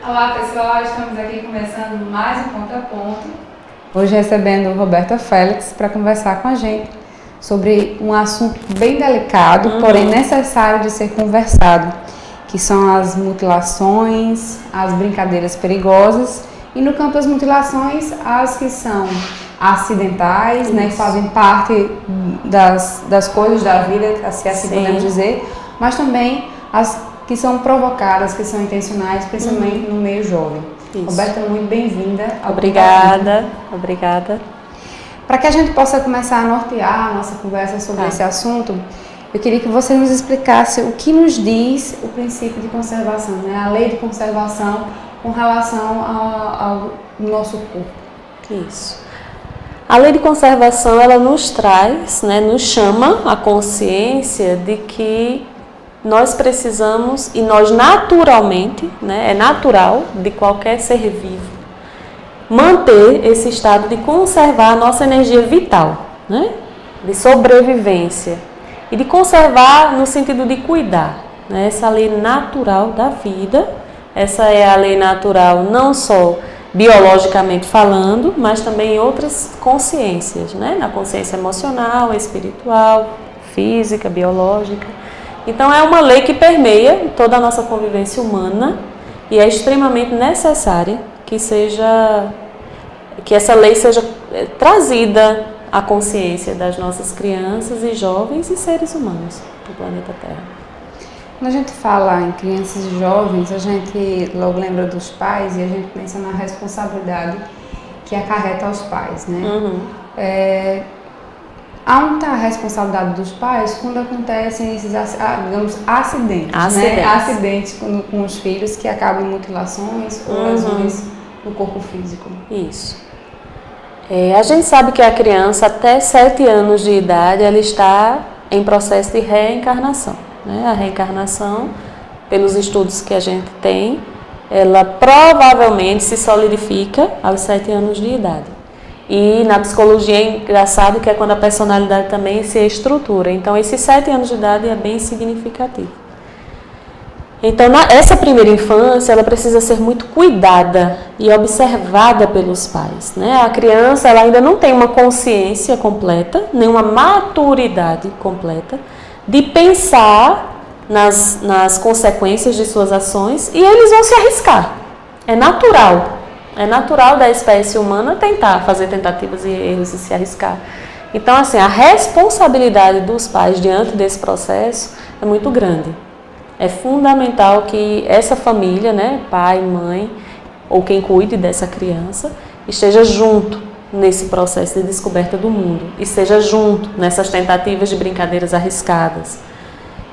Olá pessoal, estamos aqui começando mais um Ponto a Ponto. Hoje recebendo Roberta Félix para conversar com a gente sobre um assunto bem delicado, porém necessário de ser conversado, que são as mutilações, as brincadeiras perigosas e no campo das mutilações, as que são acidentais, né, que fazem parte das coisas da vida, se assim podemos dizer, mas também as que são provocadas, que são intencionais, principalmente no meio jovem. Isso. Roberta, muito bem-vinda. Obrigada. Para que a gente possa começar a nortear a nossa conversa sobre esse assunto, eu queria que você nos explicasse o que nos diz o princípio de conservação, né? A lei de conservação com relação ao nosso corpo. Isso. A lei de conservação, ela nos traz, né, nos chama a consciência de que nós precisamos, e nós naturalmente, né, é natural de qualquer ser vivo, manter esse estado de conservar a nossa energia vital, né, de sobrevivência, e de conservar no sentido de cuidar, né, essa lei natural da vida. Essa é a lei natural não só biologicamente falando, mas também em outras consciências, né, na consciência emocional, espiritual, física, biológica. Então é uma lei que permeia toda a nossa convivência humana e é extremamente necessária que essa lei seja trazida à consciência das nossas crianças e jovens e seres humanos do planeta Terra. Quando a gente fala em crianças e jovens, a gente logo lembra dos pais e a gente pensa na responsabilidade que acarreta aos pais, né? Onde está a responsabilidade dos pais quando acontecem esses, digamos, acidentes. Né? Acidentes com os filhos que acabam em mutilações ou lesões no corpo físico. Isso. A gente sabe que a criança até 7 anos de idade ela está em processo de reencarnação. Né? A reencarnação, pelos estudos que a gente tem, ela provavelmente se solidifica aos 7 anos de idade. E na psicologia é engraçado que é quando a personalidade também se estrutura. Então, esses 7 anos de idade é bem significativo. Então, essa primeira infância, ela precisa ser muito cuidada e observada pelos pais. Né? A criança ela ainda não tem uma consciência completa, nem uma maturidade completa de pensar nas consequências de suas ações e eles vão se arriscar. É natural. É natural da espécie humana fazer tentativas e erros e se arriscar. Então, assim, a responsabilidade dos pais diante desse processo é muito grande. É fundamental que essa família, né, pai, mãe, ou quem cuide dessa criança, esteja junto nesse processo de descoberta do mundo. Esteja junto nessas tentativas de brincadeiras arriscadas.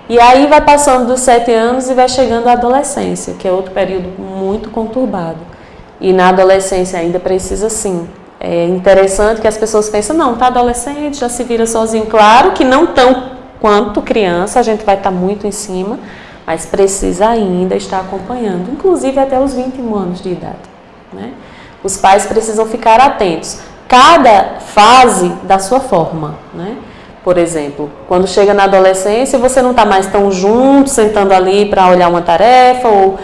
E aí vai passando dos 7 anos e vai chegando à adolescência, que é outro período muito conturbado. E na adolescência ainda precisa sim. É interessante que as pessoas pensam, não, tá adolescente, já se vira sozinho. Claro que não tão quanto criança, a gente vai estar muito em cima, mas precisa ainda estar acompanhando, inclusive até os 21 anos de idade. Né? Os pais precisam ficar atentos. Cada fase da sua forma, né? Por exemplo, quando chega na adolescência, você não está mais tão junto, sentando ali para olhar uma tarefa ou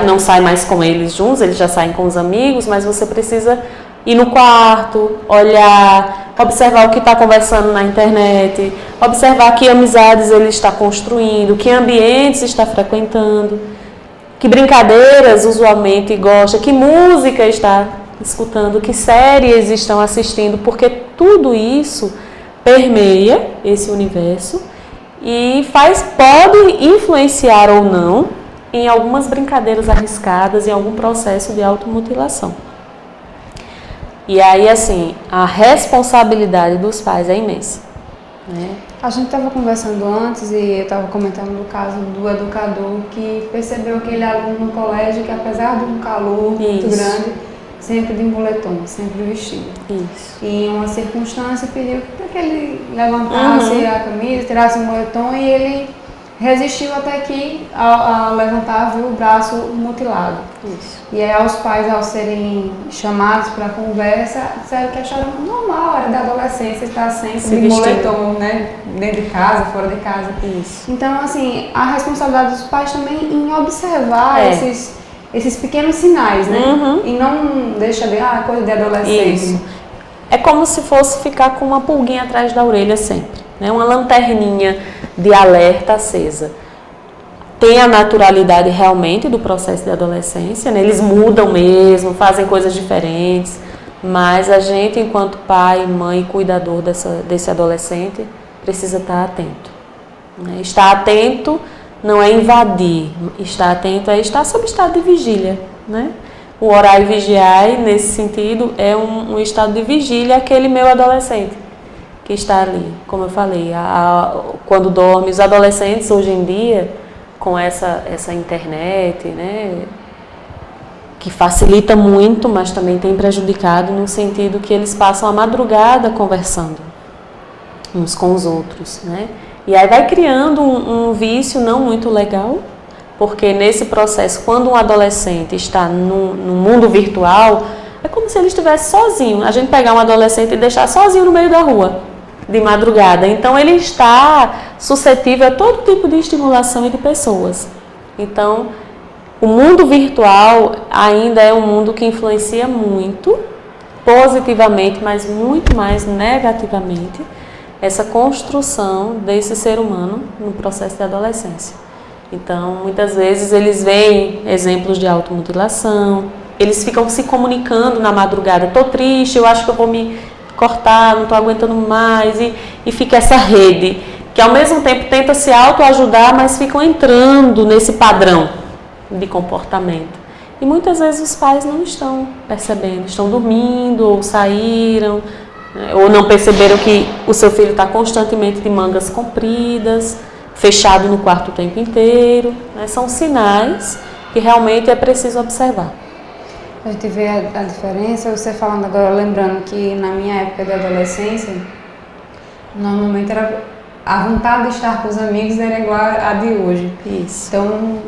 não sai mais com eles juntos, eles já saem com os amigos, mas você precisa ir no quarto, olhar, observar o que está conversando na internet, observar que amizades ele está construindo, que ambientes está frequentando, que brincadeiras usualmente gosta, que música está escutando, que séries estão assistindo, porque tudo isso permeia esse universo e pode influenciar ou não em algumas brincadeiras arriscadas, em algum processo de automutilação. E aí, assim, a responsabilidade dos pais é imensa. Né? A gente estava conversando antes e eu estava comentando do caso do educador que percebeu aquele aluno no colégio que, apesar de um calor muito grande, sempre de moletom, sempre vestido. Isso. E em uma circunstância pediu para que ele levantasse a camisa, tirasse o moletom e ele resistiu até que, ao levantar, viu o braço mutilado. Isso. E aí, aos pais, ao serem chamados para a conversa, disseram que acharam normal, era da adolescência, estar sempre de moletom, né? Dentro de casa, fora de casa. Isso. Então, assim, a responsabilidade dos pais também em observar esses pequenos sinais, né? E não deixa de, coisa de adolescente. Isso. É como se fosse ficar com uma pulguinha atrás da orelha sempre, né? Uma lanterninha de alerta acesa. Tem a naturalidade realmente do processo de adolescência, né? Eles mudam mesmo, fazem coisas diferentes, mas a gente, enquanto pai, mãe, cuidador desse adolescente, precisa estar atento, né? Estar atento não é invadir, estar atento é estar sob estado de vigília, né? O orar e vigiar, nesse sentido, é um estado de vigília aquele meu adolescente que está ali. Como eu falei, quando dorme, os adolescentes hoje em dia, com essa internet, né, que facilita muito, mas também tem prejudicado no sentido que eles passam a madrugada conversando uns com os outros, né? E aí vai criando um vício não muito legal, porque nesse processo, quando um adolescente está no mundo virtual, é como se ele estivesse sozinho. A gente pegar um adolescente e deixar sozinho no meio da rua, de madrugada. Então, ele está suscetível a todo tipo de estimulação e de pessoas. Então, o mundo virtual ainda é um mundo que influencia muito, positivamente, mas muito mais negativamente, essa construção desse ser humano no processo de adolescência. Então, muitas vezes eles veem exemplos de automutilação, eles ficam se comunicando na madrugada, tô triste, eu acho que eu vou me cortar, não tô aguentando mais, e fica essa rede, que ao mesmo tempo tenta se autoajudar, mas ficam entrando nesse padrão de comportamento. E muitas vezes os pais não estão percebendo, estão dormindo, ou saíram, né, ou não perceberam que o seu filho está constantemente de mangas compridas, fechado no quarto o tempo inteiro, né? São sinais que realmente é preciso observar. A gente vê a diferença, você falando agora, lembrando que na minha época de adolescência, normalmente era a vontade de estar com os amigos era igual a de hoje. Isso. Então,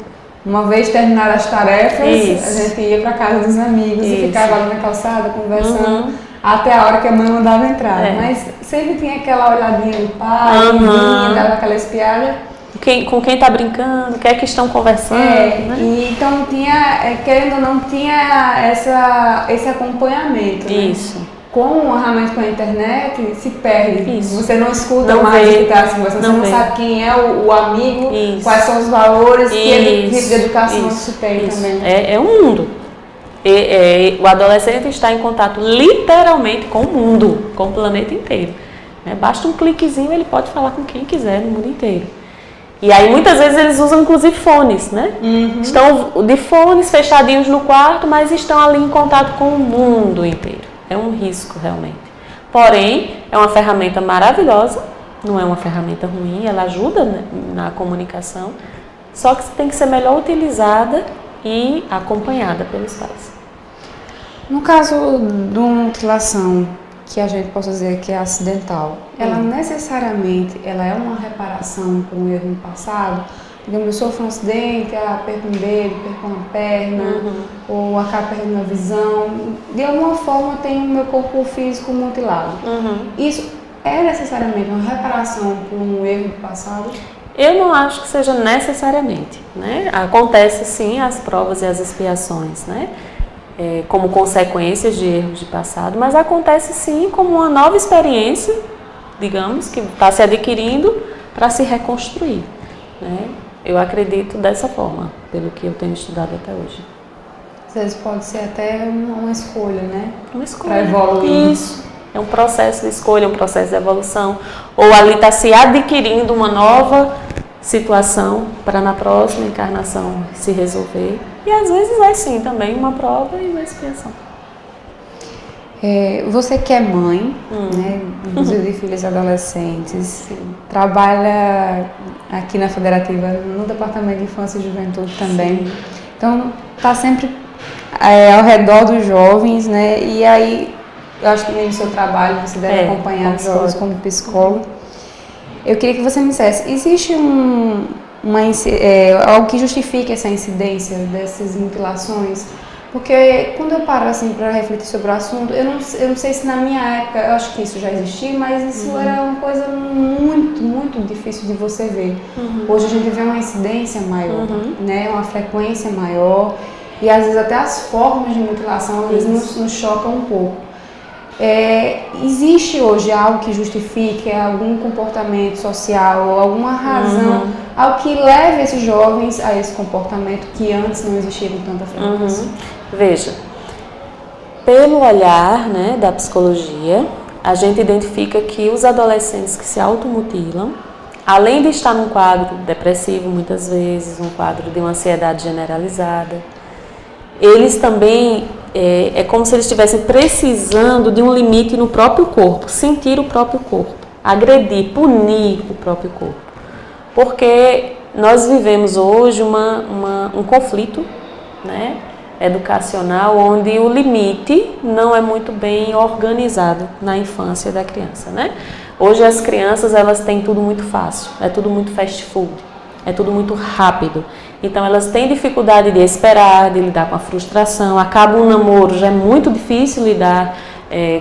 uma vez terminadas as tarefas, Isso. a gente ia para casa dos amigos Isso. e ficava ali na calçada conversando até a hora que a mãe mandava entrar. Mas sempre tinha aquela olhadinha do pai, vinha, dava aquela espiada. Com quem está brincando, o que é que estão conversando, né? E então tinha, querendo ou não, tinha esse acompanhamento. Isso. Né? Realmente com a internet, se perde. Isso. Você não escuta não mais vê, o que está se conversando, você não sabe quem é o amigo, quais são os valores, que tipo de educação se tem também. É um mundo. O adolescente está em contato literalmente com o mundo, com o planeta inteiro. Basta um cliquezinho, ele pode falar com quem quiser no mundo inteiro. E aí muitas vezes eles usam inclusive fones, né? Estão de fones fechadinhos no quarto, mas estão ali em contato com o mundo inteiro. É um risco realmente. Porém, é uma ferramenta maravilhosa, não é uma ferramenta ruim, ela ajuda, né, na comunicação, só que tem que ser melhor utilizada e acompanhada pelos pais. No caso de uma mutilação, que a gente possa dizer que é acidental, ela necessariamente ela é uma reparação por um erro no passado? Digamos, eu sofro um acidente, perco um dedo, perco uma perna, ou acabo perdendo a visão, de alguma forma tenho o meu corpo físico mutilado. Isso é necessariamente uma reparação por um erro do passado? Eu não acho que seja necessariamente, né? Acontece sim as provas e as expiações, né? Como consequências de erros de passado, mas acontece sim como uma nova experiência, digamos, que está se adquirindo para se reconstruir, né? Eu acredito dessa forma, pelo que eu tenho estudado até hoje. Às vezes pode ser até uma escolha, né? Uma escolha. Para evoluir. Isso. É um processo de escolha, um processo de evolução. Ou ali está se adquirindo uma nova situação para na próxima encarnação se resolver. E às vezes é sim também uma prova e uma expiação. Você que é mãe, né, inclusive de filhos adolescentes, trabalha aqui na Federativa no Departamento de Infância e Juventude também. Então está sempre ao redor dos jovens, né? E aí eu acho que no seu trabalho você deve acompanhar os jovens como psicólogo. Eu queria que você me dissesse, existe algo que justifique essa incidência dessas mutilações? Porque quando eu paro assim para refletir sobre o assunto, eu não sei se na minha época, eu acho que isso já existia, mas isso era uma coisa muito, muito difícil de você ver. Hoje a gente vê uma incidência maior, né? Uma frequência maior. e às vezes até as formas de mutilação às vezes nos chocam um pouco. Existe hoje algo que justifique algum comportamento social ou alguma razão ao que leve esses jovens a esse comportamento que antes não existia com tanta frequência? Veja, pelo olhar, né, da psicologia, a gente identifica que os adolescentes que se automutilam, além de estar num quadro depressivo muitas vezes, um quadro de uma ansiedade generalizada, eles também, é como se eles estivessem precisando de um limite no próprio corpo, sentir o próprio corpo, agredir, punir o próprio corpo. Porque nós vivemos hoje um conflito, né, educacional, onde o limite não é muito bem organizado na infância da criança, né? Hoje as crianças, elas têm tudo muito fácil, é tudo muito fast food, é tudo muito rápido. Então elas têm dificuldade de esperar, de lidar com a frustração. Acaba um namoro, já é muito difícil lidar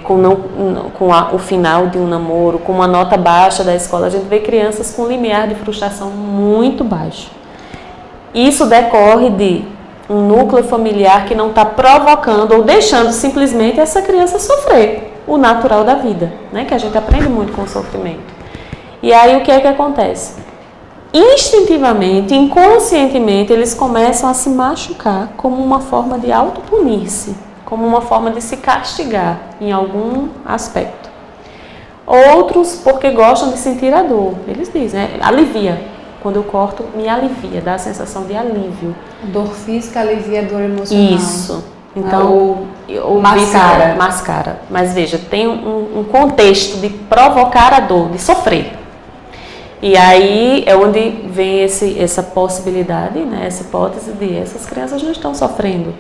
com o final de um namoro, com uma nota baixa da escola. A gente vê crianças com limiar de frustração muito baixo. Isso decorre de um núcleo familiar que não está provocando ou deixando simplesmente essa criança sofrer o natural da vida, né? Que a gente aprende muito com o sofrimento. E aí o que é que acontece? Instintivamente, inconscientemente, eles começam a se machucar como uma forma de autopunir-se, como uma forma de se castigar em algum aspecto. Outros porque gostam de sentir a dor. Eles dizem, né? Alivia. Quando eu corto, me alivia, dá a sensação de alívio. Dor física alivia a dor emocional. Isso. Então, ou mascara. Mascara. Mas veja, tem um contexto de provocar a dor, de sofrer. E aí é onde vem essa possibilidade, né, essa hipótese de essas crianças não estão sofrendo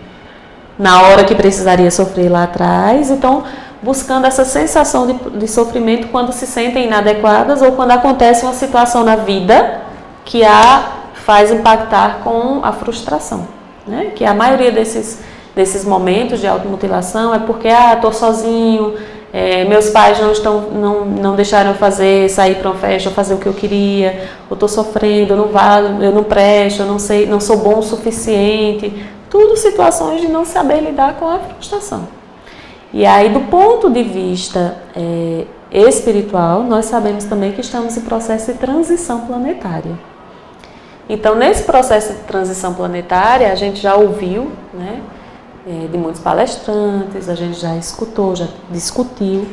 na hora que precisaria sofrer lá atrás, então buscando essa sensação de sofrimento quando se sentem inadequadas ou quando acontece uma situação na vida que a faz impactar com a frustração, né? Que a maioria desses momentos de automutilação é porque estou sozinho, meus pais não deixaram eu sair para uma festa, fazer o que eu queria, eu estou sofrendo, eu não presto, eu não sou bom o suficiente, tudo situações de não saber lidar com a frustração. E aí, do ponto de vista espiritual, nós sabemos também que estamos em processo de transição planetária. Então, nesse processo de transição planetária, a gente já ouviu, né, de muitos palestrantes, a gente já escutou, já discutiu,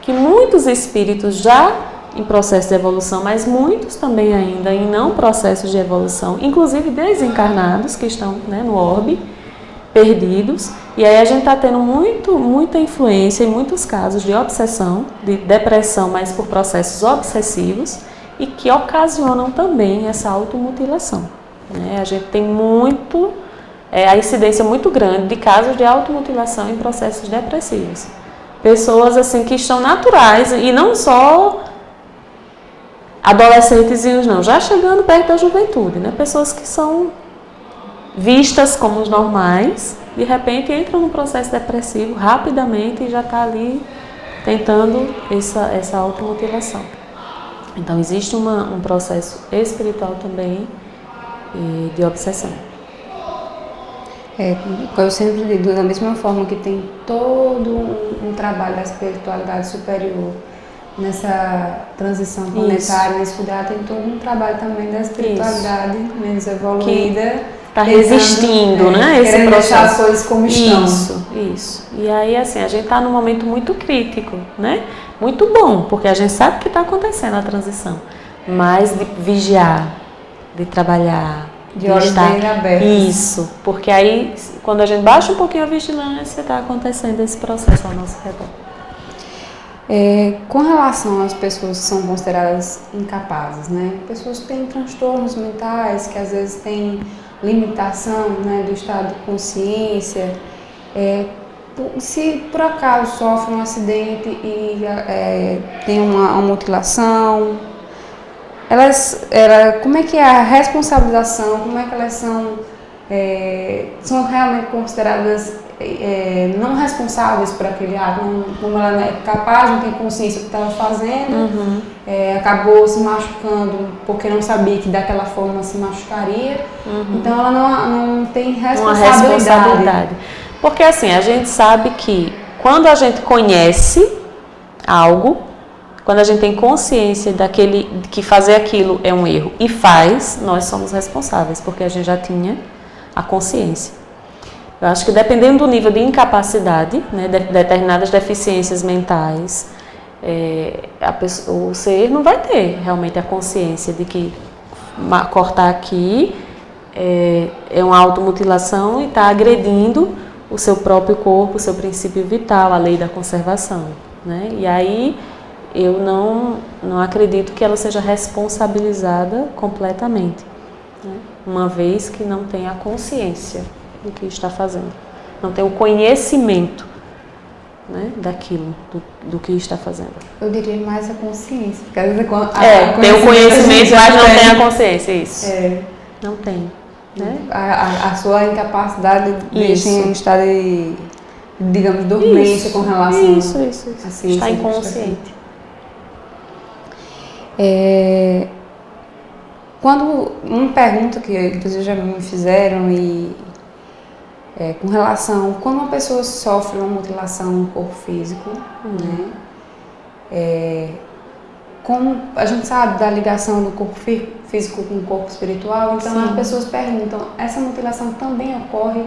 que muitos espíritos já em processo de evolução, mas muitos também ainda em não processos de evolução, inclusive desencarnados que estão, né, no orbe, perdidos. E aí a gente está tendo muita influência em muitos casos de obsessão, de depressão, mas por processos obsessivos, e que ocasionam também essa automutilação, né? A gente tem a incidência muito grande de casos de automutilação em processos depressivos. Pessoas assim que estão naturais, e não só adolescentezinhos não, já chegando perto da juventude, né? Pessoas que são vistas como os normais, de repente entram no processo depressivo rapidamente e já está ali tentando essa automutilação. Então, existe um processo espiritual também de obsessão. Eu sempre digo, da mesma forma que tem todo um trabalho da espiritualidade superior nessa transição planetária, nesse cuidado, tem todo um trabalho também da espiritualidade menos evoluída. Está resistindo, né? Esse processo. Deixar as coisas como estão. Isso. E aí, assim, a gente está num momento muito crítico, né? Muito bom, porque a gente sabe que está acontecendo a transição. Mas de vigiar, de trabalhar, de olhos bem abertos. Isso, porque aí, quando a gente baixa um pouquinho a vigilância, está acontecendo esse processo ao nosso redor. Com relação às pessoas que são consideradas incapazes, né? Pessoas que têm transtornos mentais, que às vezes têm limitação, né, do estado de consciência, se por acaso sofre um acidente e tem uma mutilação, como é que é a responsabilização, como é que elas são realmente consideradas não responsáveis por aquele ato, como ela não é capaz, não tem consciência do que estava fazendo, acabou se machucando porque não sabia que daquela forma se machucaria, então ela não tem responsabilidade. Uma responsabilidade. Porque assim, a gente sabe que quando a gente conhece algo, quando a gente tem consciência que fazer aquilo é um erro e faz, nós somos responsáveis, porque a gente já tinha a consciência. Eu acho que dependendo do nível de incapacidade, né, de determinadas deficiências mentais, o ser não vai ter realmente a consciência de que cortar aqui é uma automutilação e está agredindo o seu próprio corpo, o seu princípio vital, a lei da conservação, né? E aí eu não acredito que ela seja responsabilizada completamente, né? Uma vez que não tem a consciência do que está fazendo, não tem o conhecimento, né, daquilo, do que está fazendo. Eu diria mais a consciência, porque às vezes tem o conhecimento, mas não tem a consciência, isso. Não tem, né? A sua incapacidade deixa em um estado de, digamos, dormência com relação isso. a ciência. Está inconsciente. Quando uma pergunta que inclusive já me fizeram com relação quando uma pessoa sofre uma mutilação no corpo físico, né? Como a gente sabe da ligação do corpo físico com o corpo espiritual, então as pessoas perguntam, essa mutilação também ocorre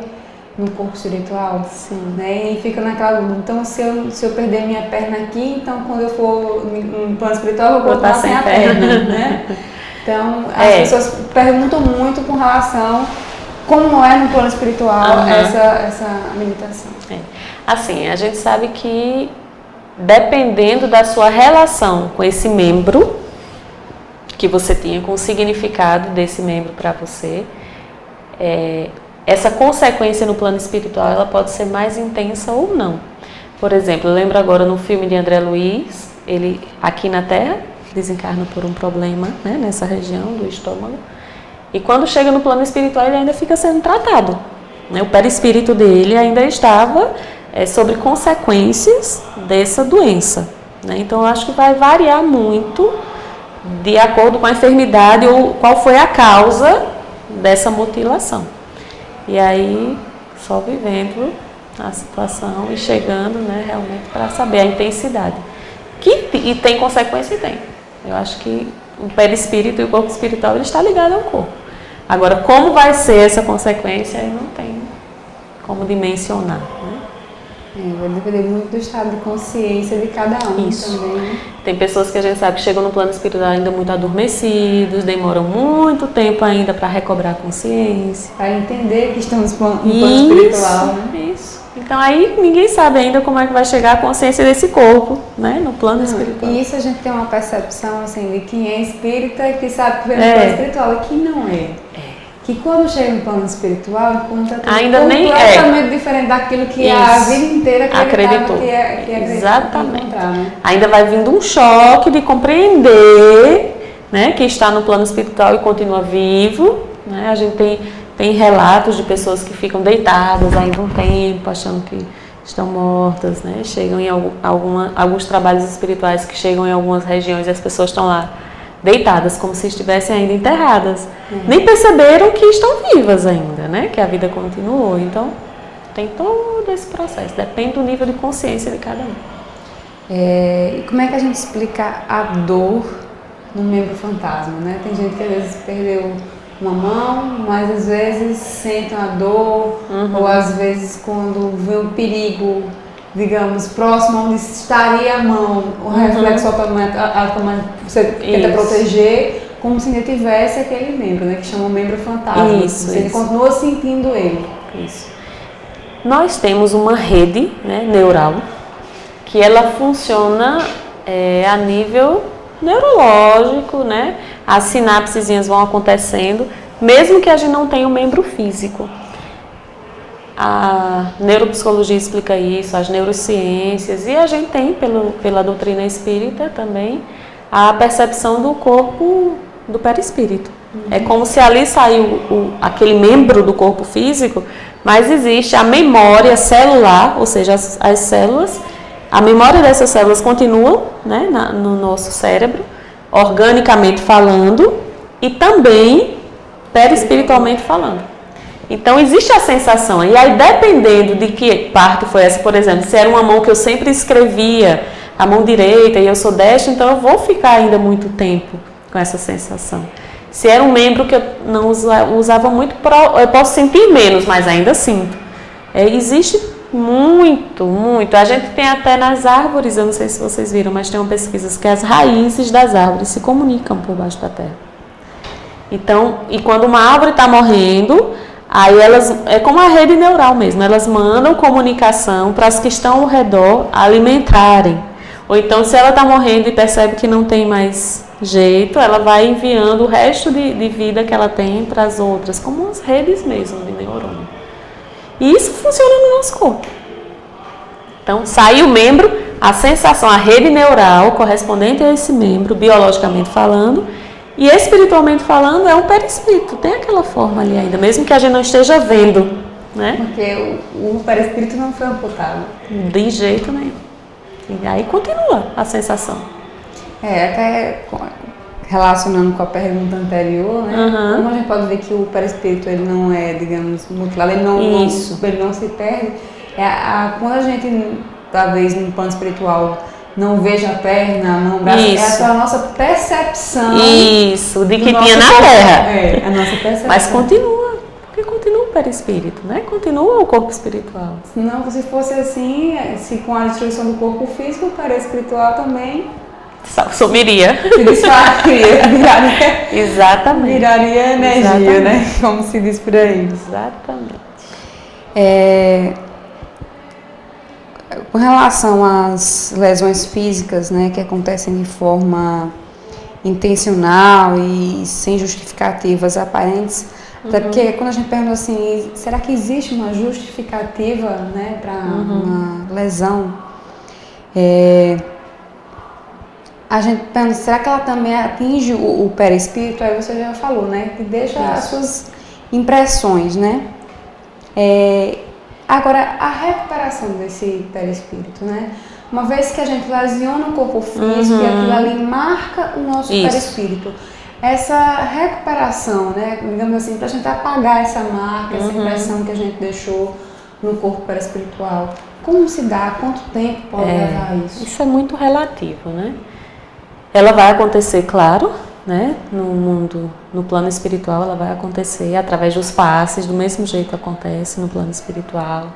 no corpo espiritual? Sim. Né? E fica naquela dúvida, então se eu perder minha perna aqui, então quando eu for no plano espiritual eu vou botar sem a perna, né? Então as pessoas perguntam muito com relação como é no plano espiritual essa meditação. Assim, a gente sabe que dependendo da sua relação com esse membro que você tinha, com o significado desse membro para você, essa consequência no plano espiritual ela pode ser mais intensa ou não. Por exemplo, eu lembro agora no filme de André Luiz, ele aqui na Terra desencarna por um problema, né, nessa região do estômago, e quando chega no plano espiritual ele ainda fica sendo tratado, né? O perispírito dele ainda estava sobre consequências dessa doença, né? Então eu acho que vai variar muito de acordo com a enfermidade ou qual foi a causa dessa mutilação. E aí só vivendo a situação e chegando, né, realmente para saber a intensidade. E tem consequência? Tem. Eu acho que o perispírito e o corpo espiritual ele está ligado ao corpo. Agora, como vai ser essa consequência, aí não tem como dimensionar, né? Vai depender muito do estado de consciência de cada um. Isso. Também. Tem pessoas que a gente sabe que chegam no plano espiritual ainda muito adormecidos, demoram muito tempo ainda para recobrar a consciência. Para entender que estão no plano espiritual. Né? Isso. Então aí ninguém sabe ainda como é que vai chegar a consciência desse corpo, né, no plano espiritual. E isso a gente tem uma percepção assim de quem é espírita e que sabe que vem no plano espiritual e que não é. Que quando chega no plano espiritual encontra tudo ainda completamente diferente daquilo que a vida inteira acreditou. Que Exatamente. Encontrar, né? Ainda vai vindo um choque de compreender, né, que está no plano espiritual e continua vivo, né? A gente tem relatos de pessoas que ficam deitadas ainda um tempo, achando que estão mortas, né? Chegam em alguns trabalhos espirituais que chegam em algumas regiões e as pessoas estão lá deitadas, como se estivessem ainda enterradas. Nem perceberam que estão vivas ainda, né? Que a vida continuou. Então, tem todo esse processo. Depende do nível de consciência de cada um. E como é que a gente explica a dor no membro fantasma, né? Tem gente que às vezes perdeu uma mão, mas às vezes sentem a dor, ou às vezes quando vê um perigo, digamos, próximo onde estaria a mão, o reflexo automático, você tenta proteger, como se ainda tivesse aquele membro, né, que chama o membro fantasma. Ele continua sentindo ele. Isso. Nós temos uma rede, né, neural, que ela funciona a nível neurológico, né? As sinapsezinhas vão acontecendo, mesmo que a gente não tenha um membro físico. A neuropsicologia explica isso, as neurociências, e a gente tem, pela doutrina espírita também, a percepção do corpo do perispírito. É como se ali saiu aquele membro do corpo físico, mas existe a memória celular, ou seja, as células, a memória dessas células continua, né, no nosso cérebro, organicamente falando, e também perispiritualmente falando. Então existe a sensação, e aí dependendo de que parte foi essa, por exemplo, se era uma mão que eu sempre escrevia, a mão direita, e eu sou destra, então eu vou ficar ainda muito tempo com essa sensação. Se era um membro que eu não usava muito, eu posso sentir menos, mas ainda sinto. Existe muito, muito. A gente tem até nas árvores, eu não sei se vocês viram, mas tem uma pesquisa que as raízes das árvores se comunicam por baixo da terra. Então, e quando uma árvore está morrendo, aí elas, é como a rede neural mesmo, elas mandam comunicação para as que estão ao redor alimentarem. Ou então, se ela está morrendo e percebe que não tem mais jeito, ela vai enviando o resto de vida que ela tem para as outras, como as redes mesmo de neurônio. E isso funciona no nosso corpo. Então, sai o membro, a sensação, a rede neural correspondente a esse membro, biologicamente falando, e espiritualmente falando, é um perispírito. Tem aquela forma ali ainda, mesmo que a gente não esteja vendo, né? Porque o perispírito não foi amputado. De jeito nenhum. E aí continua a sensação. Até relacionando com a pergunta anterior, né? Como a gente pode ver que o perispírito ele não é, digamos, mutilado, ele não se perde. Quando a gente, talvez no plano espiritual, não veja a perna, não braço, é a nossa percepção. Isso, de que tinha na Terra. A nossa percepção. Mas continua, porque continua o perispírito, né? Continua o corpo espiritual. Não, se fosse assim, se com a destruição do corpo físico, o perispiritual também sumiria. Se desfaria, viraria. Exatamente. Viraria energia, exatamente, né? Como se diz por aí. Exatamente. Com relação às lesões físicas, né, que acontecem de forma intencional e sem justificativas aparentes, até porque quando a gente pergunta assim, será que existe uma justificativa, né, para uma lesão? A gente pensa, será que ela também atinge o perispírito? Aí você já falou, né? Que deixa as suas impressões, né? Agora, a recuperação desse perispírito, né? Uma vez que a gente lesiona o corpo físico e aquilo ali marca o nosso perispírito. Essa recuperação, né? Digamos assim, para a gente apagar essa marca, essa impressão que a gente deixou no corpo perispiritual. Como se dá? Quanto tempo pode levar isso? Isso é muito relativo, né? Ela vai acontecer, claro, né? No plano espiritual, ela vai acontecer através dos passes, do mesmo jeito acontece no plano espiritual,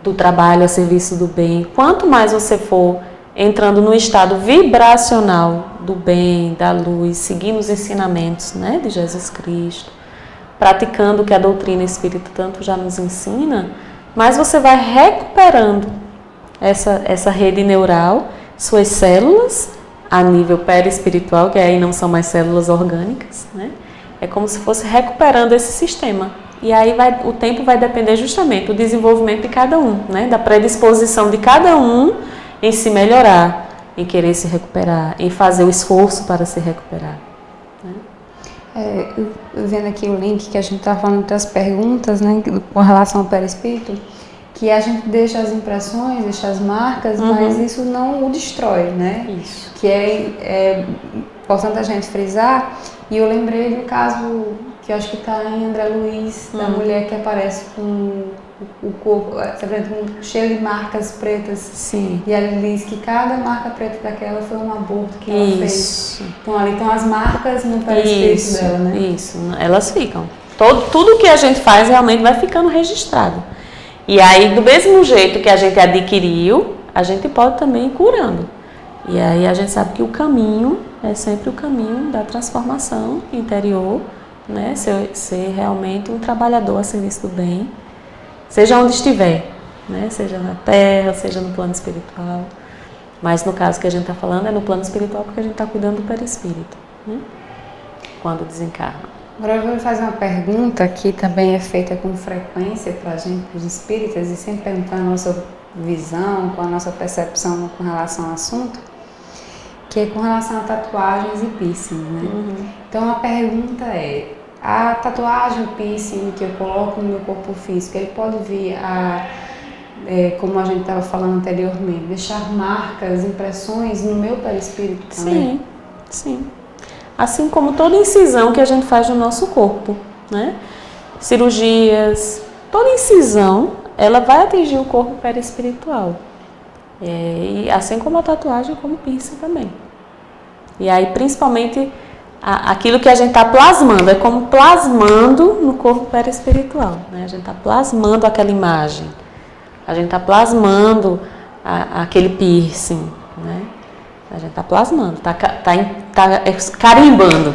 do trabalho a serviço do bem. Quanto mais você for entrando no estado vibracional do bem, da luz, seguindo os ensinamentos, né, de Jesus Cristo, praticando o que a doutrina espírita tanto já nos ensina, mais você vai recuperando essa rede neural, suas células, a nível perispiritual, que aí não são mais células orgânicas, né? É como se fosse recuperando esse sistema. E aí o tempo vai depender justamente do desenvolvimento de cada um, né? Da predisposição de cada um em se melhorar, em querer se recuperar, em fazer o esforço para se recuperar. Né? Vendo aqui o link que a gente está falando das perguntas, né, com relação ao perispírito, que a gente deixa as impressões, deixa as marcas, mas isso não o destrói, né? Isso. Que é importante a gente frisar. E eu lembrei do caso que eu acho que está em André Luiz, da mulher que aparece com o corpo cheio de marcas pretas. Sim. E ela diz que cada marca preta daquela foi um aborto que ela fez. Então ali estão as marcas no perispírito dela, né? Isso, elas ficam. Tudo que a gente faz realmente vai ficando registrado. E aí, do mesmo jeito que a gente adquiriu, a gente pode também ir curando. E aí a gente sabe que o caminho é sempre o caminho da transformação interior, né? Ser realmente um trabalhador a serviço do bem, seja onde estiver, né? Seja na Terra, seja no plano espiritual. Mas no caso que a gente está falando é no plano espiritual porque a gente está cuidando do perispírito, né? Quando desencarna. Agora eu vou fazer uma pergunta que também é feita com frequência para a gente, para os espíritas, e sempre perguntar a nossa visão, com a nossa percepção com relação ao assunto, que é com relação a tatuagens e piercing, né? Então a pergunta é, a tatuagem, o piercing que eu coloco no meu corpo físico, ele pode vir a, como a gente estava falando anteriormente, deixar marcas, impressões no meu perispírito também? Sim. Assim como toda incisão que a gente faz no nosso corpo, né? Cirurgias, toda incisão, ela vai atingir o corpo perispiritual. E assim como a tatuagem, como o piercing também. E aí, principalmente, aquilo que a gente está plasmando, é como plasmando no corpo perispiritual, né? A gente está plasmando aquela imagem, a gente está plasmando aquele piercing, né? A gente está plasmando, está carimbando,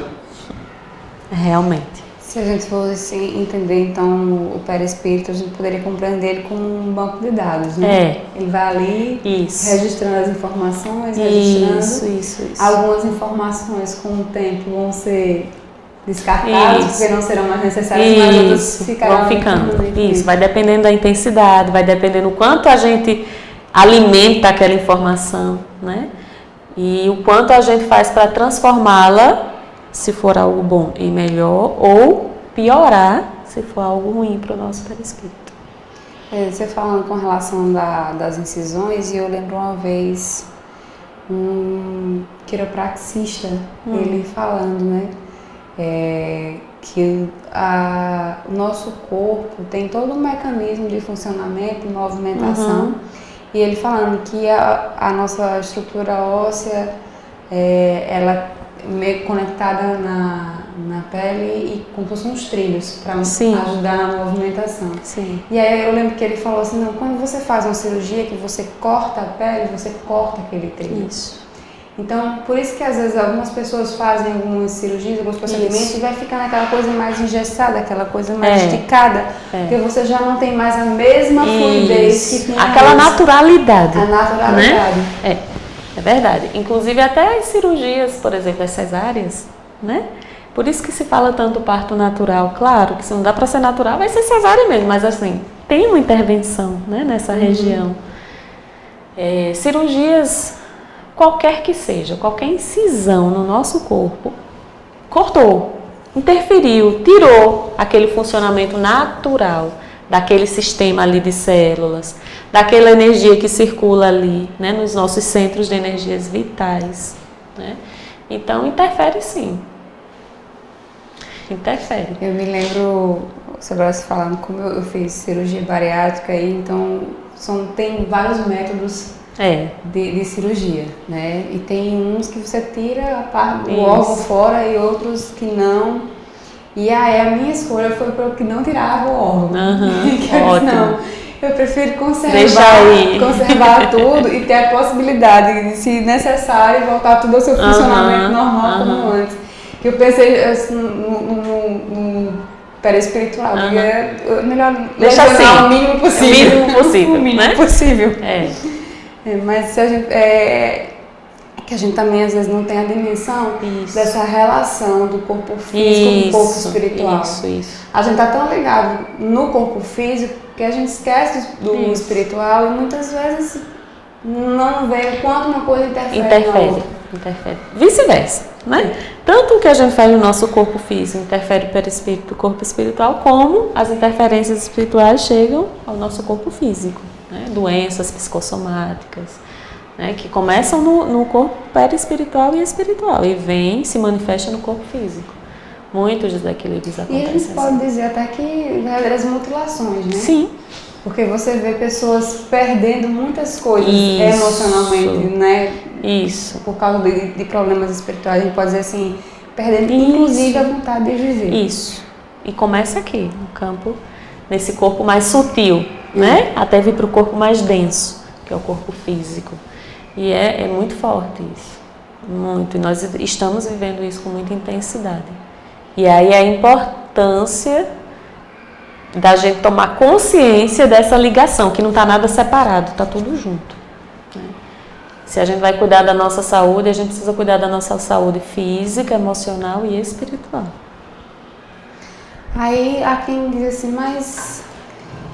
realmente. Se a gente fosse entender, então, o perispírito, a gente poderia compreender ele como um banco de dados, né? Ele vai ali, registrando as informações, Isso. Algumas informações, com o tempo, vão ser descartadas, porque não serão mais necessárias, mas outras vão ficando. Isso, vai dependendo da intensidade, vai dependendo do quanto a gente alimenta aquela informação, né? E o quanto a gente faz para transformá-la, se for algo bom e melhor, ou piorar, se for algo ruim para o nosso perispírito. Você falando com relação das incisões, e eu lembro uma vez um quiropraxista, ele falando, né, que o nosso corpo tem todo um mecanismo de funcionamento e movimentação, e ele falando que a nossa estrutura óssea, ela meio conectada na pele e como se fossem uns trilhos para ajudar na movimentação. Sim. E aí eu lembro que ele falou assim, não, quando você faz uma cirurgia que você corta a pele, você corta aquele trilho. Isso. Então, por isso que às vezes algumas pessoas fazem algumas cirurgias, alguns procedimentos e vai ficando aquela coisa mais engessada, aquela coisa mais esticada, porque você já não tem mais a mesma fluidez que tinha aquela naturalidade. A naturalidade. Né? É verdade. Inclusive até as cirurgias, por exemplo, as cesáreas, né? Por isso que se fala tanto parto natural. Claro que se não dá para ser natural, vai ser cesárea mesmo, mas assim, tem uma intervenção, né, nessa região. Cirurgias, qualquer que seja, qualquer incisão no nosso corpo, cortou, interferiu, tirou aquele funcionamento natural daquele sistema ali de células, daquela energia que circula ali, né, nos nossos centros de energias vitais, né? Então, interfere sim. Interfere. Eu me lembro, você agora se falando, como eu fiz cirurgia bariátrica, então tem vários métodos de cirurgia, né? E tem uns que você tira a parte do órgão fora e outros que não. E aí a minha escolha foi para o que não tirava o órgão. Ótimo. Não, eu prefiro conservar tudo e ter a possibilidade de, se necessário, voltar tudo ao seu funcionamento normal como antes. Eu pensei assim, no perispiritual, é melhor deixar assim, o mínimo possível. O mínimo possível. Mas se a gente, que a gente também às vezes não tem a dimensão dessa relação do corpo físico com o corpo espiritual. Isso. A gente está tão ligado no corpo físico que a gente esquece do espiritual e muitas vezes não vê o quanto uma coisa interfere. Vice-versa, né? Tanto o que a gente faz no nosso corpo físico interfere o perispírito do corpo espiritual, como as interferências espirituais chegam ao nosso corpo físico, né? Doenças psicossomáticas, né? Que começam no corpo perispiritual e espiritual e se manifesta no corpo físico. Muitos desequilíbrios acontecem. E a gente pode dizer até que verdadeiras mutilações, né? Sim. Porque você vê pessoas perdendo muitas coisas emocionalmente, né? Isso. Por causa de problemas espirituais, a gente pode dizer assim, perdendo inclusive a vontade de viver. Isso. E começa aqui, no campo, nesse corpo mais sutil, né? Até vir para o corpo mais denso, que é o corpo físico. E é muito forte isso. Muito. E nós estamos vivendo isso com muita intensidade. E aí a importância da gente tomar consciência dessa ligação, que não está nada separado, está tudo junto. Né? Se a gente vai cuidar da nossa saúde, a gente precisa cuidar da nossa saúde física, emocional e espiritual. Aí há quem diz assim, mas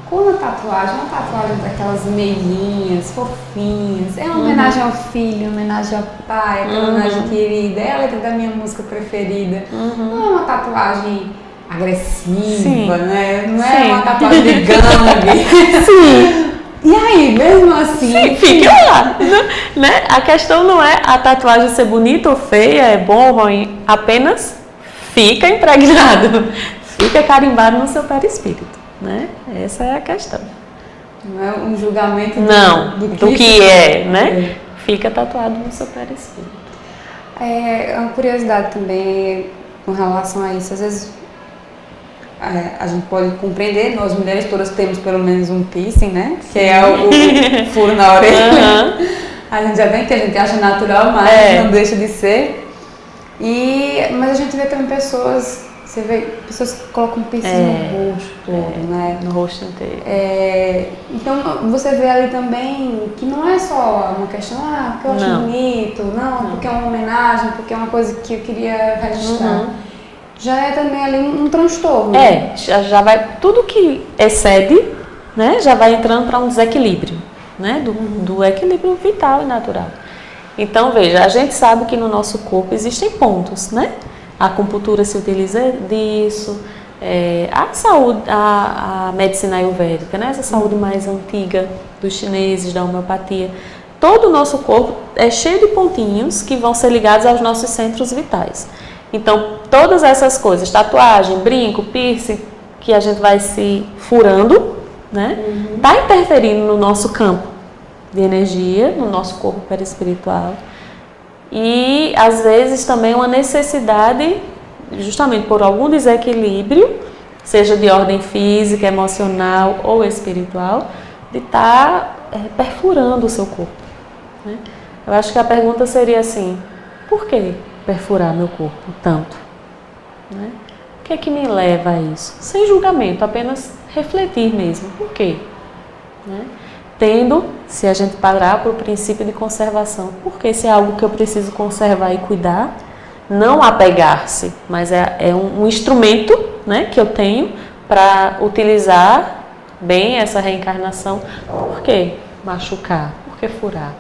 Quando a tatuagem é uma tatuagem daquelas meiinhas, fofinhas, é uma homenagem ao filho, homenagem ao pai, aquela homenagem querida, é a letra da minha música preferida. Não é uma tatuagem agressiva, né? Não é uma tatuagem de gangue. Sim. E aí, mesmo assim... Sim, fica lá. Né? A questão não é a tatuagem ser bonita ou feia, é bom ou ruim, apenas fica impregnado, fica carimbado no seu perispírito. Né? Essa é a questão. Não é um julgamento do que é, né? Fica tatuado no seu perispírito. Uma curiosidade também com relação a isso. Às vezes a gente pode compreender, nós mulheres todas temos pelo menos um piercing, né? Que é o furo na orelha. A gente já vem ter, a gente acha natural, mas não deixa de ser. Mas a gente vê também pessoas que colocam piercing no rosto todo, né? No rosto inteiro. Então você vê ali também que não é só uma questão, porque eu acho bonito, porque é uma homenagem, porque é uma coisa que eu queria registrar. Já é também ali um transtorno. Já vai, tudo que excede, né, já vai entrando para um desequilíbrio, né, do equilíbrio vital e natural. Então, veja, a gente sabe que no nosso corpo existem pontos, né? A acupuntura se utiliza disso, a saúde, a medicina ayurvédica, né? Essa saúde mais antiga dos chineses, da homeopatia. Todo o nosso corpo é cheio de pontinhos que vão ser ligados aos nossos centros vitais. Então, todas essas coisas, tatuagem, brinco, piercing, que a gente vai se furando, né? Tá interferindo no nosso campo de energia, no nosso corpo perispiritual. E, às vezes, também uma necessidade, justamente por algum desequilíbrio, seja de ordem física, emocional ou espiritual, de estar perfurando o seu corpo. Né? Eu acho que a pergunta seria assim, por que perfurar meu corpo tanto? Né? O que é que me leva a isso? Sem julgamento, apenas refletir mesmo. Por quê? Né? Tendo, se a gente parar para o princípio de conservação, porque se é algo que eu preciso conservar e cuidar, não apegar-se, mas é um instrumento, né, que eu tenho para utilizar bem essa reencarnação. Por que machucar? Por que furar?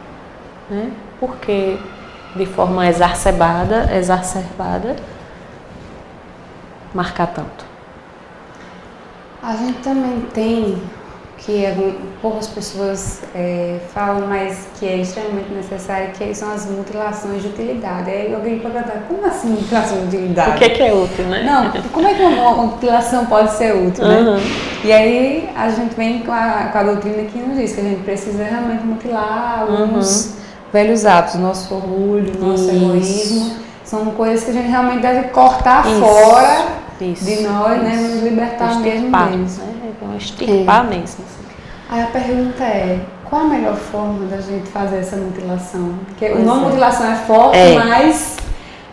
Né? Por que de forma exacerbada, marcar tanto? A gente também tem que poucas pessoas falam, mas que é extremamente necessário, que são as mutilações de utilidade. Aí alguém pode perguntar, como assim mutilação de utilidade? O que é útil, né? Não, como é que uma mutilação pode ser útil, né? E aí a gente vem com a doutrina que nos diz que a gente precisa realmente mutilar alguns velhos hábitos, nosso orgulho, nosso egoísmo. São coisas que a gente realmente deve cortar fora de nós, né? Nos libertar mesmo deles. Extirpar mesmo. Aí a pergunta é, qual a melhor forma da gente fazer essa mutilação? Porque o nome mutilação é forte,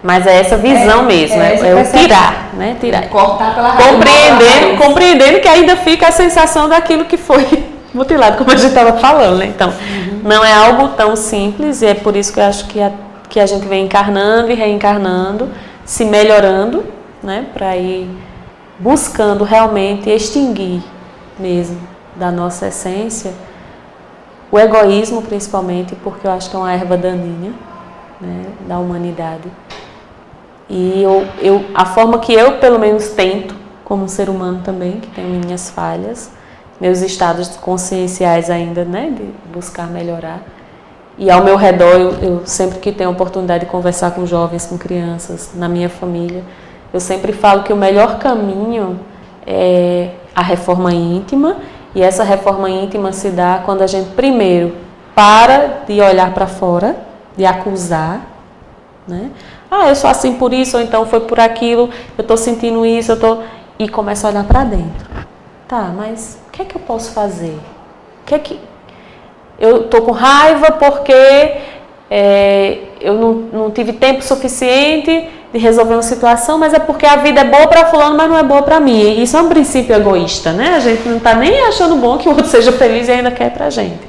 mas é essa visão mesmo, é o tirar, né? Tirar. Cortar pela raiz. Compreendendo que ainda fica a sensação daquilo que foi mutilado, como a gente estava falando, né? Então, não é algo tão simples e é por isso que eu acho que a gente vem encarnando e reencarnando, se melhorando, né? Para ir buscando realmente extinguir mesmo da nossa essência o egoísmo, principalmente, porque eu acho que é uma erva daninha, né, da humanidade. E a forma que eu, pelo menos, tento, como ser humano também, que tenho minhas falhas, meus estados conscienciais ainda, né, de buscar melhorar. E ao meu redor, eu sempre que tenho a oportunidade de conversar com jovens, com crianças, na minha família, eu sempre falo que o melhor caminho é a reforma íntima, e essa reforma íntima se dá quando a gente primeiro para de olhar para fora, de acusar, né? Eu sou assim por isso, ou então foi por aquilo, eu estou sentindo isso, e começa a olhar para dentro. Tá, mas o que é que eu posso fazer? Eu estou com raiva porque eu não tive tempo suficiente de resolver uma situação, mas é porque a vida é boa para fulano, mas não é boa para mim. E isso é um princípio egoísta, né? A gente não está nem achando bom que o outro seja feliz e ainda quer para a gente.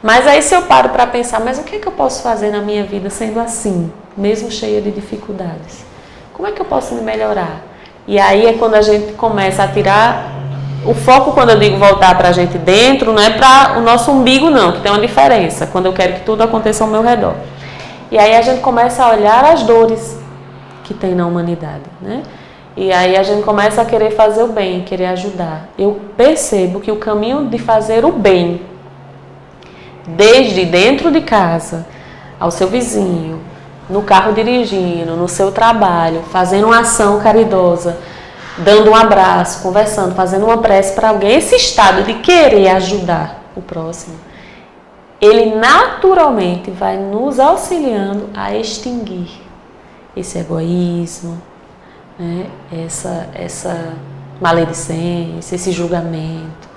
Mas aí se eu paro para pensar, mas o que é que eu posso fazer na minha vida sendo assim, mesmo cheia de dificuldades? Como é que eu posso me melhorar? E aí é quando a gente começa a tirar O foco, quando eu digo voltar para a gente dentro, não é para o nosso umbigo, não, que tem uma diferença, quando eu quero que tudo aconteça ao meu redor. E aí a gente começa a olhar as dores que tem na humanidade, né? E aí a gente começa a querer fazer o bem, querer ajudar. Eu percebo que o caminho de fazer o bem, desde dentro de casa, ao seu vizinho, no carro dirigindo, no seu trabalho, fazendo uma ação caridosa, dando um abraço, conversando, fazendo uma prece para alguém, esse estado de querer ajudar o próximo, ele naturalmente vai nos auxiliando a extinguir esse egoísmo, né? essa maledicência, esse julgamento,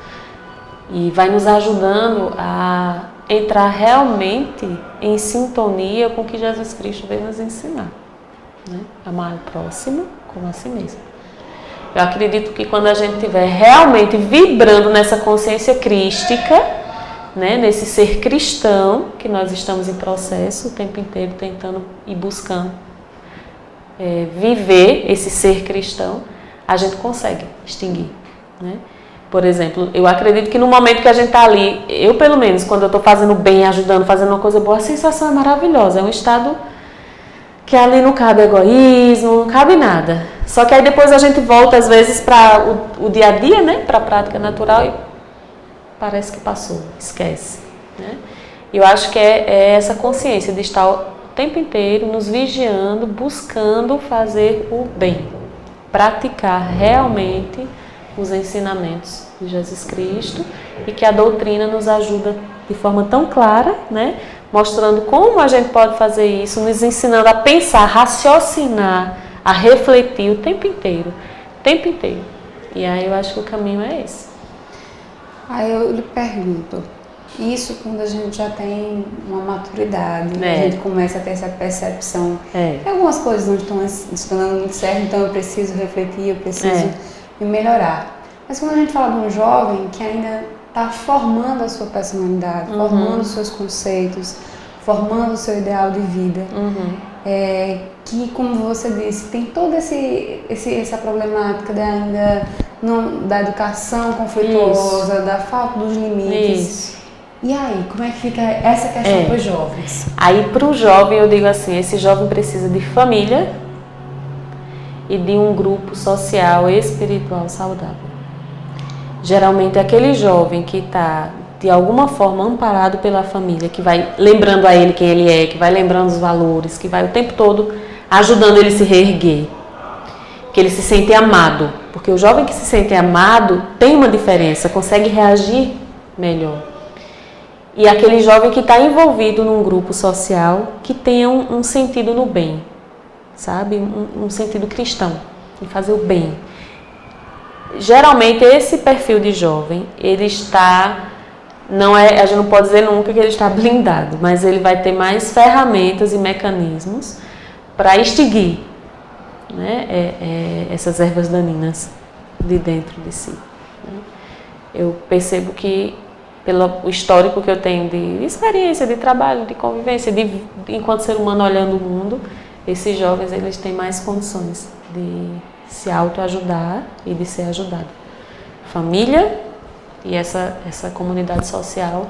e vai nos ajudando a entrar realmente em sintonia com o que Jesus Cristo veio nos ensinar, né? Amar o próximo como a si mesmo. Eu acredito que quando a gente estiver realmente vibrando nessa consciência crística, né, nesse ser cristão, que nós estamos em processo o tempo inteiro tentando e buscando viver esse ser cristão, a gente consegue extinguir, né? Por exemplo, eu acredito que no momento que a gente está ali, eu pelo menos, quando eu estou fazendo bem, ajudando, fazendo uma coisa boa, a sensação é maravilhosa, é um estado que ali não cabe egoísmo, não cabe nada. Só que aí depois a gente volta às vezes para o dia a dia, né, para a prática natural, e parece que passou, esquece, né? Eu acho que é essa consciência de estar o tempo inteiro nos vigiando, buscando fazer o bem, praticar realmente os ensinamentos de Jesus Cristo, e que a doutrina nos ajuda de forma tão clara, né, mostrando como a gente pode fazer isso, nos ensinando a pensar, raciocinar, a refletir o tempo inteiro. E aí eu acho que o caminho é esse. Aí eu lhe pergunto, isso quando a gente já tem uma maturidade, a gente começa a ter essa percepção, algumas coisas não estão dando muito certo, então eu preciso refletir, eu preciso me melhorar. Mas quando a gente fala de um jovem que ainda está formando a sua personalidade, formando os seus conceitos, formando o seu ideal de vida, que, como você disse, tem toda essa problemática da educação conflituosa, da falta dos limites. Isso. E aí, como é que fica essa questão para os jovens? Aí, para o jovem, eu digo assim, esse jovem precisa de família e de um grupo social e espiritual saudável. Geralmente, aquele jovem que está, de alguma forma, amparado pela família, que vai lembrando a ele quem ele é, que vai lembrando os valores, que vai o tempo todo ajudando ele a se reerguer, que ele se sente amado. Porque o jovem que se sente amado tem uma diferença, consegue reagir melhor. E aquele jovem que está envolvido num grupo social que tenha um sentido no bem, sabe? Um sentido cristão, em fazer o bem. Geralmente esse perfil de jovem, ele está, a gente não pode dizer nunca que ele está blindado, mas ele vai ter mais ferramentas e mecanismos para extinguir, né, essas ervas daninhas de dentro de si. Eu percebo que, pelo histórico que eu tenho de experiência, de trabalho, de convivência, enquanto ser humano olhando o mundo, esses jovens eles têm mais condições de se autoajudar e de ser ajudado. Família e essa comunidade social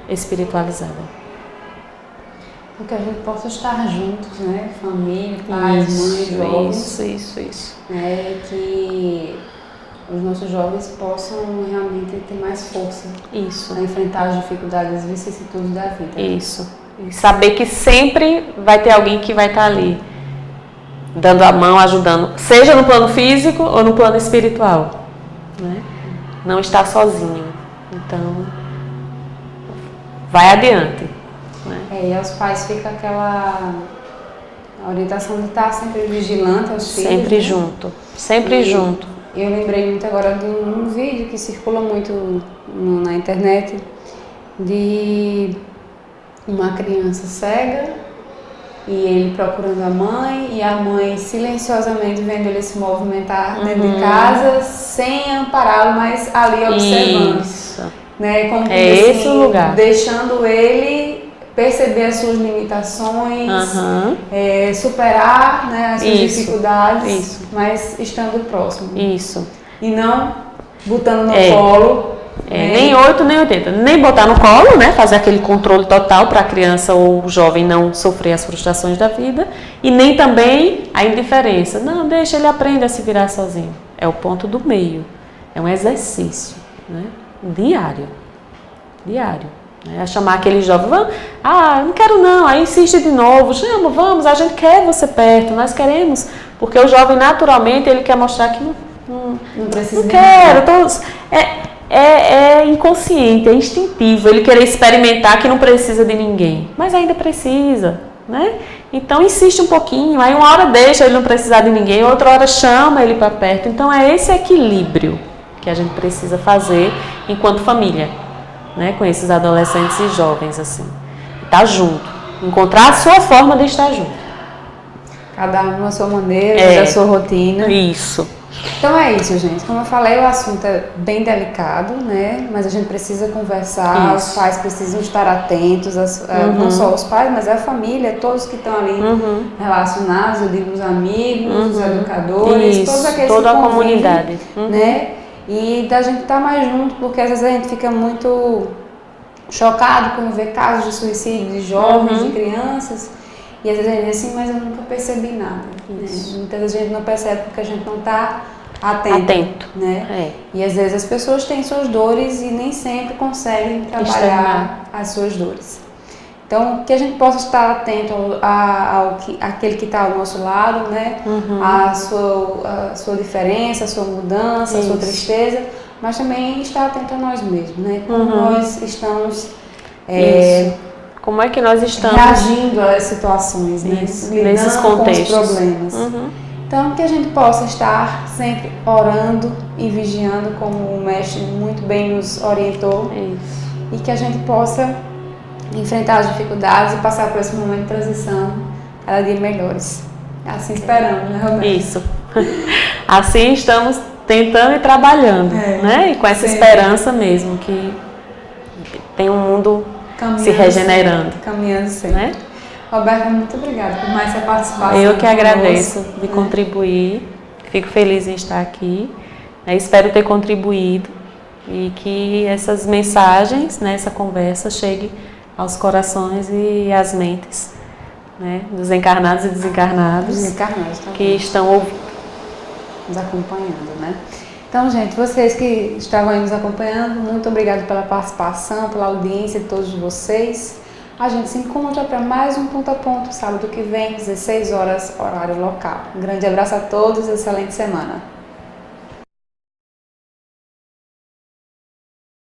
espiritualizada. Que a gente possa estar juntos, né? Família, pais, mães, jovens. Isso. Que os nossos jovens possam realmente ter mais força. Isso. Para enfrentar as dificuldades, as vicissitudes da vida. Isso. E saber que sempre vai ter alguém que vai estar ali, dando a mão, ajudando, seja no plano físico ou no plano espiritual, né? Não está sozinho. Então, vai adiante. E aos pais fica aquela orientação de estar sempre vigilante aos filhos. Sempre junto, sempre junto. Eu lembrei muito agora de um vídeo que circula muito na internet de uma criança cega e ele procurando a mãe e a mãe silenciosamente vendo ele se movimentar dentro de casa sem ampará-lo, mas ali observando. Isso. Né? Como esse o lugar. Deixando ele perceber as suas limitações, superar, né, as suas dificuldades, mas estando próximo. Isso. E não botando no colo. Nem 8, nem 80. Nem botar no colo, né? Fazer aquele controle total para a criança ou o jovem não sofrer as frustrações da vida. E nem também a indiferença. Não, deixa ele aprender a se virar sozinho. É o ponto do meio. É um exercício, né? Diário. Diário. É chamar aquele jovem, não quero não, aí insiste de novo, chama, vamos, a gente quer você perto, nós queremos, porque o jovem naturalmente ele quer mostrar que não precisa, não quero, é inconsciente, é instintivo, ele querer experimentar que não precisa de ninguém, mas ainda precisa, né? Então insiste um pouquinho, aí uma hora deixa ele não precisar de ninguém, outra hora chama ele para perto, então é esse equilíbrio que a gente precisa fazer enquanto família. Né, com esses adolescentes e jovens, assim. Estar junto. Encontrar a sua forma de estar junto. Cada um na sua maneira, da sua rotina. Isso. Então é isso, gente. Como eu falei, o assunto é bem delicado, né? Mas a gente precisa conversar, os pais precisam estar atentos, não só os pais, mas a família, todos que estão ali relacionados, eu digo os amigos, os educadores, todos aqueles toda que a comunidade. Né? E da gente estar mais junto, porque às vezes a gente fica muito chocado quando vê casos de suicídio de jovens, de crianças, e às vezes a gente diz assim, mas eu nunca percebi nada. Né? Muitas vezes a gente não percebe porque a gente não está atento. Né? E às vezes as pessoas têm suas dores e nem sempre conseguem trabalhar as suas dores. Então, que a gente possa estar atento àquele que está ao nosso lado, né? A sua diferença, a sua mudança, a sua tristeza, mas também estar atento a nós mesmos, né? Como nós estamos como é que nós estamos reagindo às situações, né? Nesses contextos. Com os problemas. Então, que a gente possa estar sempre orando e vigiando, como o mestre muito bem nos orientou, e que a gente possa enfrentar as dificuldades e passar por esse momento de transição cada dia melhores. Assim esperamos, né, Roberta? Isso. Assim estamos tentando e trabalhando, né? E com essa esperança mesmo, que tem um mundo se regenerando. Caminhando sempre. Né? Roberta, muito obrigada por mais essa participação. Eu que agradeço de contribuir. Fico feliz em estar aqui. Espero ter contribuído e que essas mensagens, né, essa conversa chegue aos corações e às mentes, né, dos encarnados e desencarnados, que estão nos acompanhando, né? Então, gente, vocês que estavam aí nos acompanhando, muito obrigado pela participação, pela audiência de todos vocês. A gente se encontra para mais um Ponto a Ponto, sábado que vem, 16 horas, horário local. Um grande abraço a todos, excelente semana.